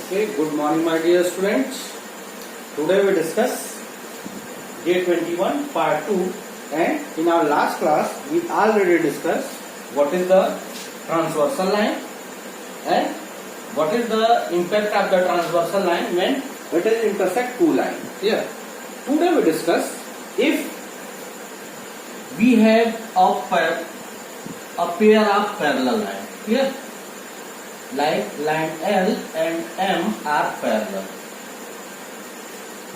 Okay, good morning my dear students. Today we discuss day 21 part 2, and in our last class we already discussed what is the transversal line and what is the impact of the transversal line when it is intersect two lines. Here today we discuss if we have a pair of parallel lines. Here like line L and M are parallel.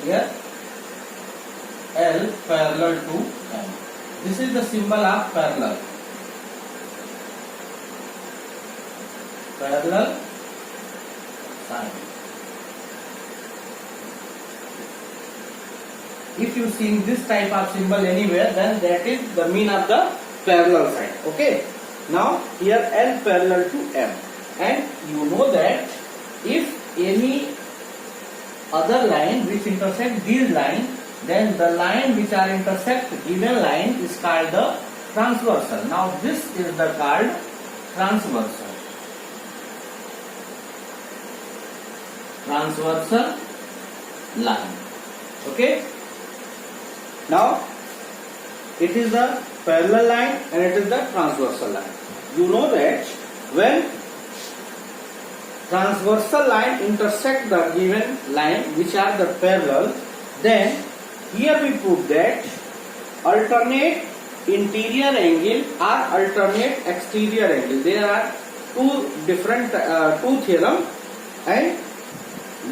Here L parallel to M. This is the symbol of parallel. Parallel sign. If you see this type of symbol anywhere, then that is the mean of the parallel sign. Okay. Now here L parallel to M. And you know that if any other line which intersect these lines, then the line which are intersect given line is called the transversal. Now this is the called transversal. Transversal line. Okay. Now it is the parallel line and it is the transversal line. You know that when transversal line intersect the given line which are the parallel, then here we prove that alternate interior angle or alternate exterior angle. There are two different two theorem, and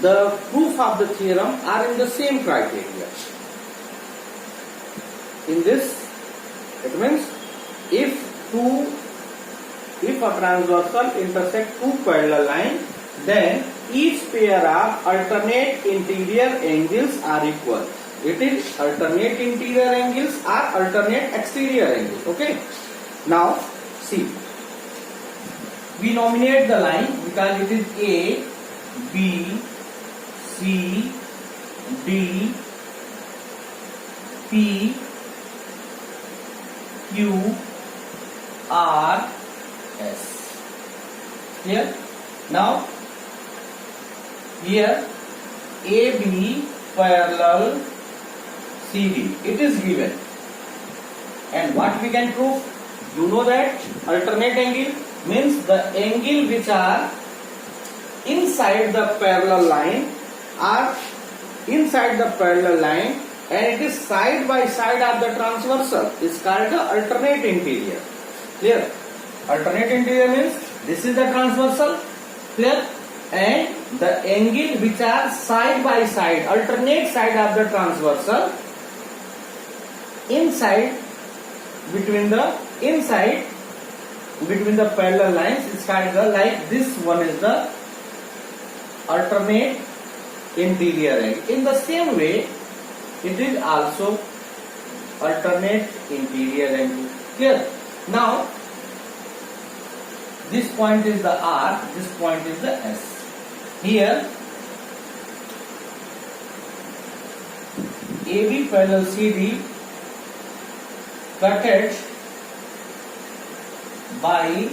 the proof of the theorem are in the same criteria. In this, it means if a transversal intersect two parallel lines, then each pair of alternate interior angles are equal. It is alternate interior angles or alternate exterior angles. Okay. Now see, we nominate the line because it is A, B, C, D, P, Q, R, S. Here now here AB parallel CD, it is given, and what we can prove? You know that alternate angle means the angle which are inside the parallel line are inside the parallel line, and it is side by side of the transversal is called the alternate interior. Clear? Alternate interior means this is the transversal. Clear? And the angle which are side by side, alternate side of the transversal, inside between the parallel lines is called the, like this one is the alternate interior angle. In the same way, it is also alternate interior angle. Clear? Now this point is the R, this point is the S. Here AB parallel CD cutted by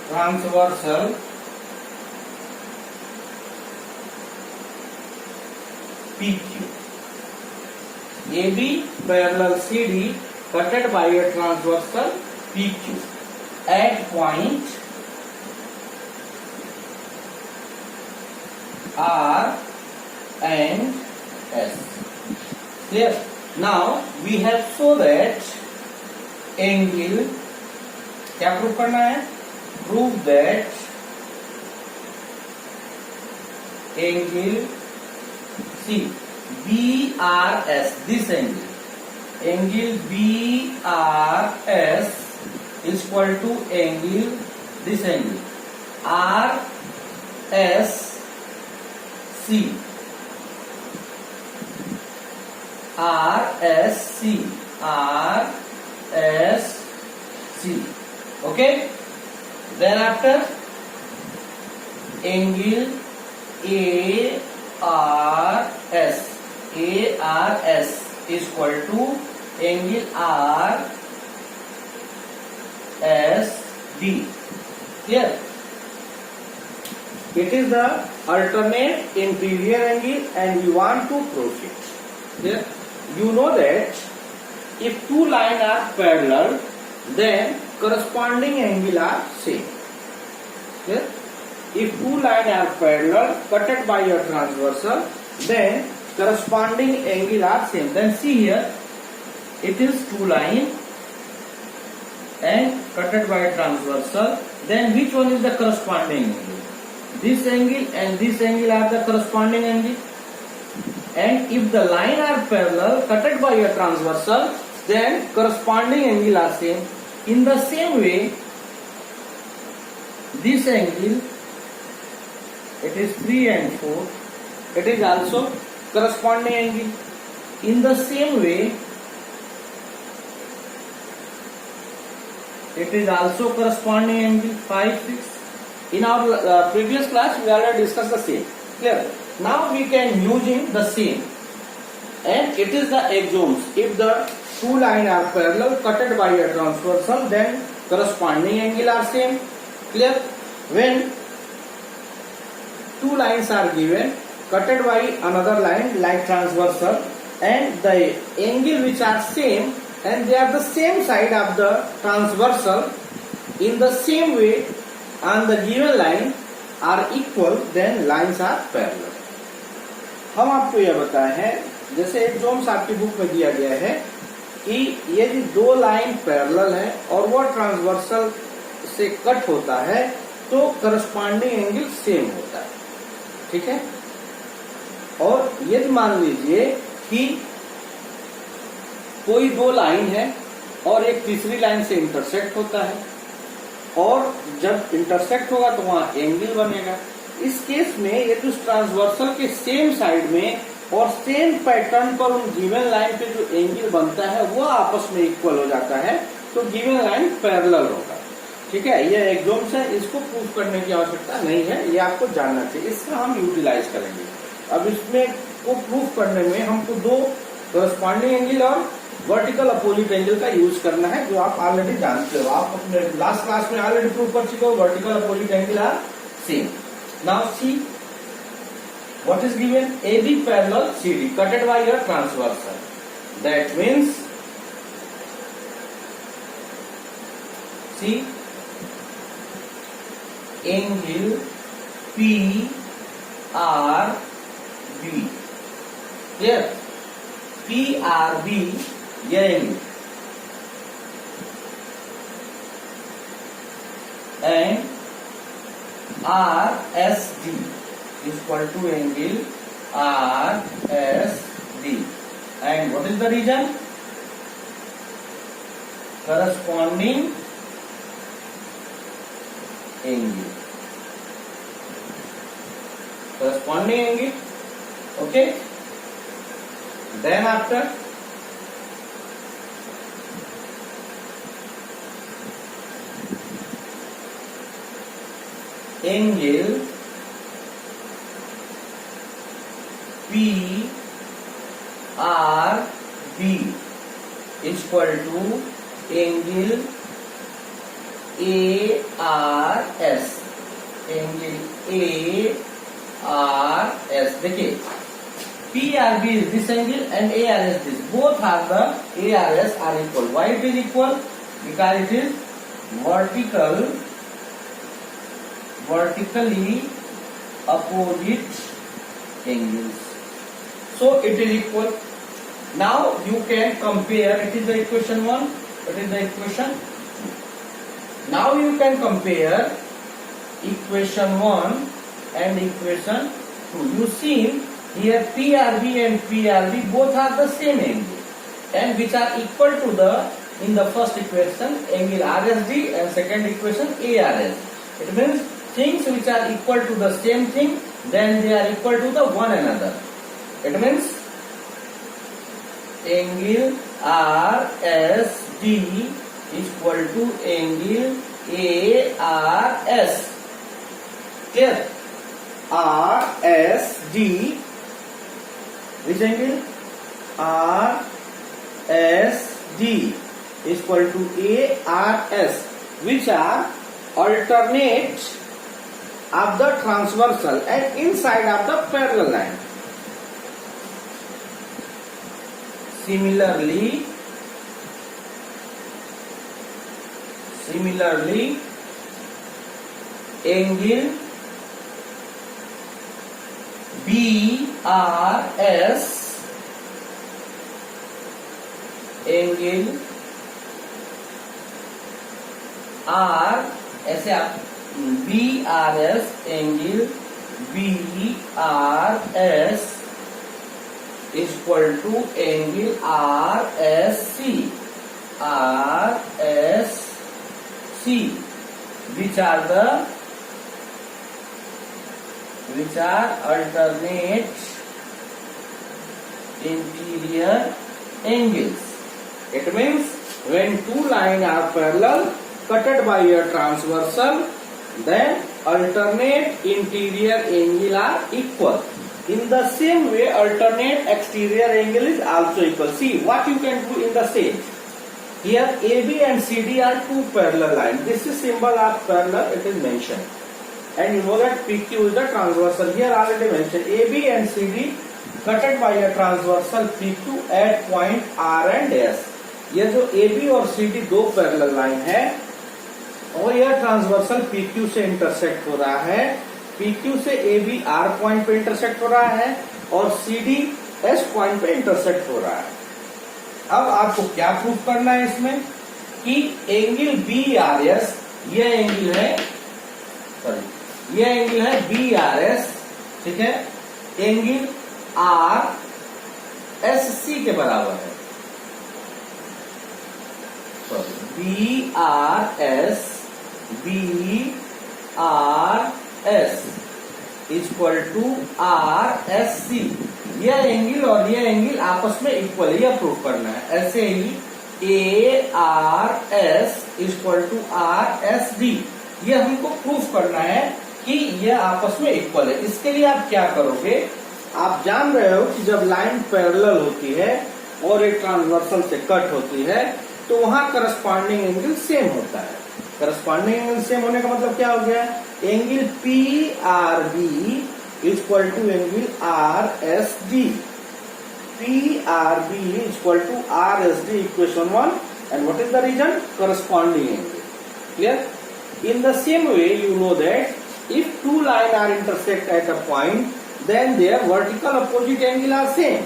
transversal PQ. AB parallel CD cutted by a transversal PQ at point R and S. Clear? Now we have shown that angle, क्या prove करना है? Prove that angle, see, BRS, this angle BRS is equal to angle, this angle RSC. Okay. Thereafter, angle ARS is equal to angle RSD. Here It is the alternate interior angle and we want to prove it. Clear? You know that if two lines are parallel, then corresponding angle are same. Clear? If two lines are parallel cut by a transversal, then corresponding angle are same. Then see here, it is two lines and cut by a transversal. Then which one is the corresponding angle? This angle and this angle are the corresponding angle. And if the line are parallel cut by a transversal, then corresponding angle are same. In the same way, this angle, it is 3 and 4, it is also corresponding angle. In the same way, it is also corresponding angle 5, 6. In our previous class, we already discussed the same. Clear? Now we can using the same. And it is the axioms. If the two lines are parallel cut by a transversal, then corresponding angle are same. Clear? When two lines are given cut by another line like transversal, and the angle which are same and they are the same side of the transversal, in the same way on the given line are equal, then lines are parallel. हम आपको यह बताए हैं, जैसे एक्सोम्स आपकी book में दिया गया है कि यदि दो लाइन पैरेलल है और वो ट्रांसवर्सल से कट होता है तो करस्पॉन्डिंग एंगल सेम होता है. ठीक है. और यदि मान लीजिए कि कोई दो लाइन है और एक तीसरी लाइन से इंटरसेक्ट होता है और जब इंटरसेक्ट होगा तो वहां एंगल बनेगा. इस केस में यदि उस ट्रांसवर्सल के सेम साइड में और सेम पैटर्न पर उन गिवन लाइन पे जो एंगल बनता है वो आपस में इक्वल हो जाता है तो गिवन लाइन पैरेलल होगा. ठीक है. ये एक्सोम्स है, इसको प्रूव करने की आवश्यकता नहीं है, ये आपको जानना चाहिए. इसका हम यूटिलाइज करेंगे. अब इसमें को प्रूव करने में हमको दो करस्पॉन्डिंग एंगल और वर्टिकल अपोजिट एंगल का यूज करना है, जो आप ऑलरेडी जानते हो. आप अपने लास्ट क्लास में ऑलरेडी प्रूव कर चुके हो. Vertical opposite angle are same. Now see what is given. AB parallel CD cutted by a transversal. That means see angle PRB. Here PRB यह angle and RSD is equal to angle RSD. And what is the region? Corresponding angle. Corresponding angle. Okay. Then after angle PRB is equal to angle ARS. Angle ARS. देखिए PRB is this angle and ARS this. Both are the ARS are equal. Why it is equal? Because it is vertically opposite angles. So it is equal. Now you can compare. It is the equation 1. It is the equation 2. Now you can compare equation 1 and equation 2. You see here PRB and PRB both are the same angle and which are equal to the in the first equation angle RSD and second equation ARS. It means things which are equal to the same thing, then they are equal to the one another. It means angle RSD is equal to angle ARS. Clear? RSD, which angle? RSD is equal to ARS, which are alternate of the transversal and inside of the parallel line. Similarly, angle BRS, angle R, ऐसे आप BRS, angle BRS is equal to angle RSC, which are alternate interior angles. It means when two lines are parallel cutted by a transversal, then alternate interior angle are equal. In the same way, alternate exterior angle is also equal. See what you can do in the same. Here AB and CD are two parallel lines. This is symbol of parallel, it is mentioned. And you know that PQ is the transversal. Here already mentioned AB and CD cutted by a transversal PQ at point R and S. ये जो AB और CD दो parallel line है और यह transversal PQ से intersect हो रहा है, PQ से AB R पॉइंट पे इंटरसेक्ट हो रहा है और CD S पॉइंट पे इंटरसेक्ट हो रहा है. अब आपको क्या प्रूफ करना है इसमें कि एंगल BRS, यह एंगल है BRS, ठीक है, एंगल RSC के बराबर है. BRS equal to RSC. यह एंगल और यह एंगल आपस में इक्वल है, यह प्रूव करना है. ऐसे ही ARS इक्वल टू RSD, यह हमको प्रूफ करना है कि यह आपस में इक्वल है. इसके लिए आप क्या करोगे, आप जान रहे हो कि जब लाइन पैरेलल होती है और एक ट्रांसवर्सल से कट होती है तो वहां करस्पॉन्डिंग एंगल सेम होता है. करस्पॉन्डिंग एंगल सेम होने का मतलब क्या हो गया, angle PRB equal to angle RSD. PRB equal to RSD, equation 1. And what is the reason, corresponding angle. Clear. In the same way you know that if two lines are intersect at a point, then their vertical opposite angle are same.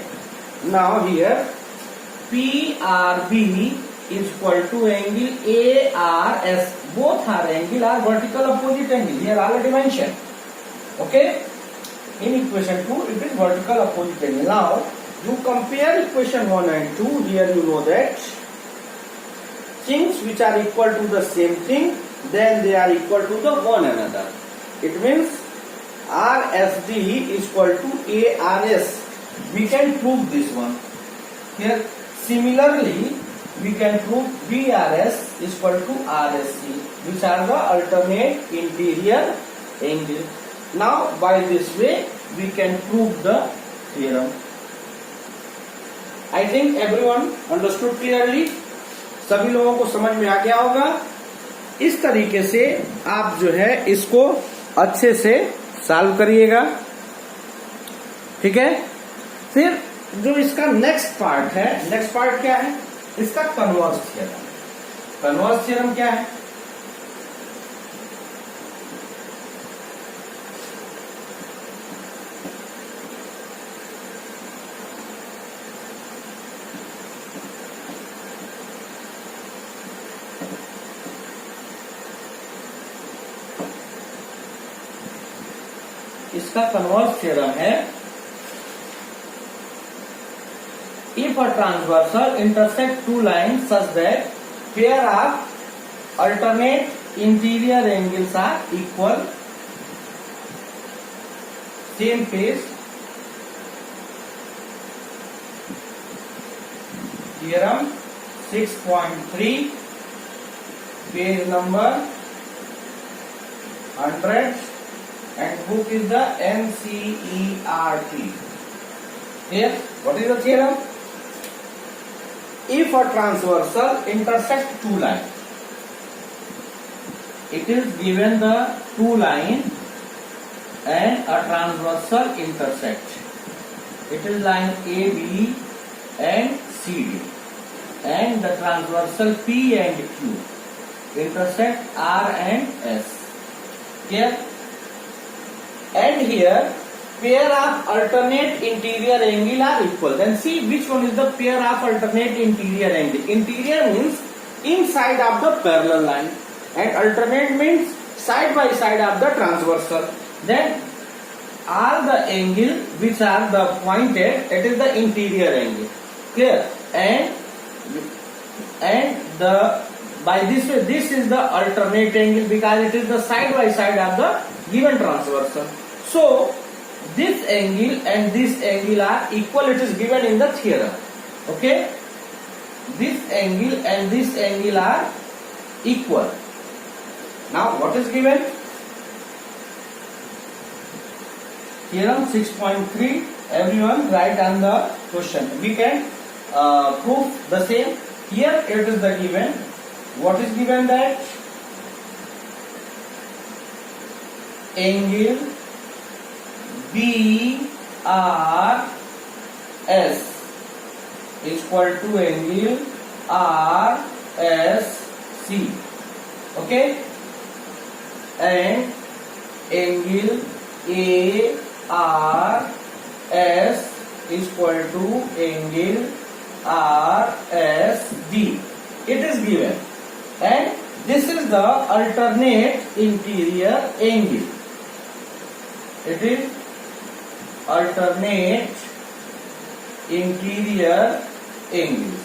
Now here PRB is equal to angle ARS. Both are angle are vertical opposite angle. Here already mentioned. Okay. In equation 2, it is vertical opposite angle. Now you compare equation 1 and 2. Here you know that things which are equal to the same thing, then they are equal to the one another. It means RSD is equal to ARS. We can prove this one. Here similarly we can prove BRS is equal to RSC, which are the alternate interior angle. Now by this way we can prove the theorem. I think everyone understood clearly. सभी लोगों को समझ में आ गया होगा. इस तरीके से आप जो है इसको अच्छे से सॉल्व करिएगा. ठीक है. फिर जो इसका नेक्स्ट पार्ट है, नेक्स्ट पार्ट क्या है, इसका कन्वर्स थ्योरम. कन्वर्स थ्योरम क्या है, इसका कन्वर्स थ्योरम है, if a transversal intersect two lines such that pair of alternate interior angles are equal, same phase. Theorem 6.3, page number 100, and book is the NCERT. Here, what is the theorem? If a transversal intersect two lines, it is given the two line and a transversal intersect. It is line AB and CD, and the transversal P and Q intersect R and S. Here and here pair of alternate interior angle are equal. Then see which one is the pair of alternate interior angle. Interior means inside of the parallel line, and alternate means side by side of the transversal. Then all the angle which are the pointed, it is the interior angle. Clear? And the by this way, this is the alternate angle because it is the side by side of the given transversal. So this angle and this angle are equal. It is given in the theorem. Okay, this angle and this angle are equal. Now what is given? Theorem 6.3. Everyone write on the question. We can prove the same. Here it is the given. What is given? That angle BRS is equal to angle RSC. Okay, and angle ARS is equal to angle RSD. It is given, and this is the alternate interior angle. It is alternate interior angles.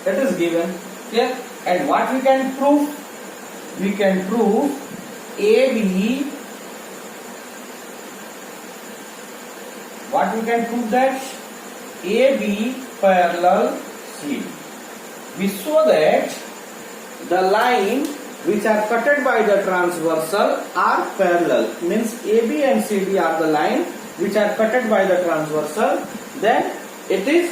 That is given here. And what we can prove? We can prove AB. What we can prove? That AB parallel CD. We show that the line which are cutted by the transversal are parallel. Means AB and CD are the line which are cutted by the transversal. Then it is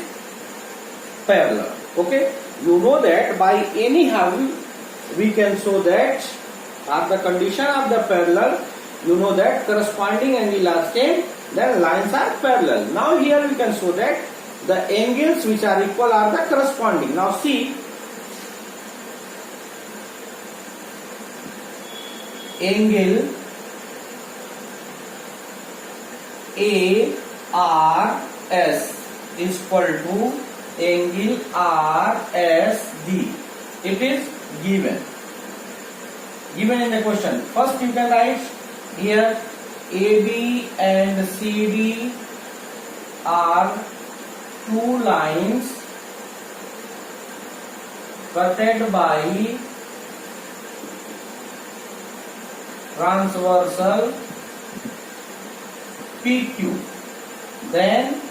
parallel. Okay. You know that by anyhow we can show that at the condition of the parallel, you know that corresponding angle are same, then lines are parallel. Now here we can show that the angles which are equal are the corresponding. Now see, angle ARS is equal to angle RSD. It is given in the question. First you can write here AB and CD are two lines cutted by transversal PQ. Then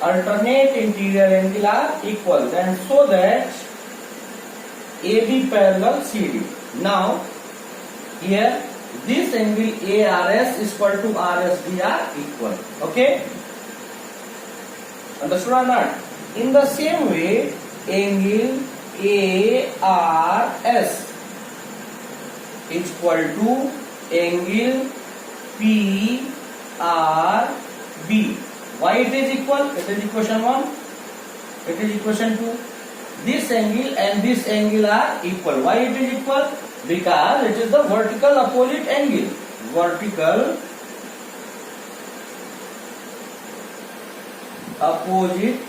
alternate interior angle are equal. Then so that AB parallel CD. Now here this angle ARS is equal to RSD are equal. Okay, understood or not? In the same way, angle ARS is equal to angle PRB. Why it is equal? It is equation 1. It is equation 2. This angle and this angle are equal. Why it is equal? Because it is the vertical opposite angle. Vertical opposite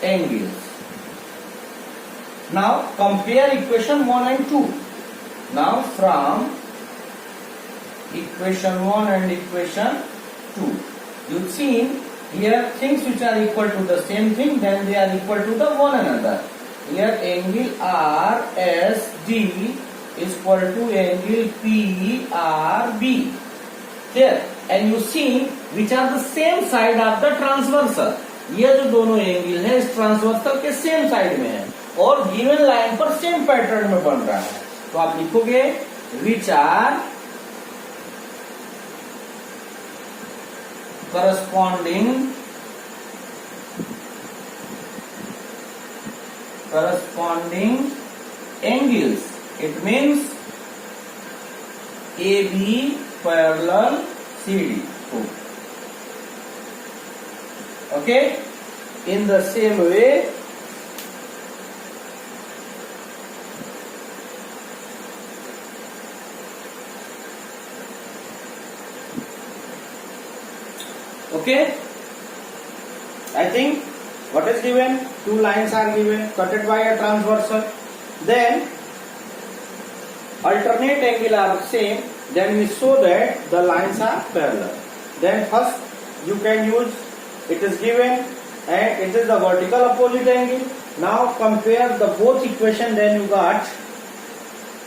angles. Now compare equation 1 and 2. Now from equation 1 and equation 2, you've seen here things which are equal to the same thing, then they are equal to the one another. Here angle RSD is equal to angle PRB. Here, and you see which are the same side of the transversal. ये जो दोनों angle है इस transversal के same side में है और given line पर सेम पैटर्न में बन रहा है. तो आप लिखोगे which are corresponding angles. It means AB parallel CD. Okay, in the same way, okay, I think what is given? Two lines are given, cutted by a transversal. Then alternate angle are same. Then we show that the lines are parallel. Then first you can use, it is given and it is the vertical opposite angle. Now compare the both equation, then you got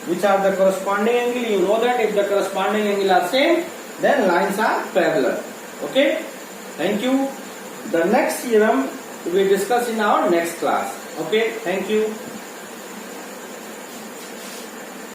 which are the corresponding angle. You know that if the corresponding angle are same, then lines are parallel. Okay, thank you. The next theorem we discuss in our next class. Okay, thank you.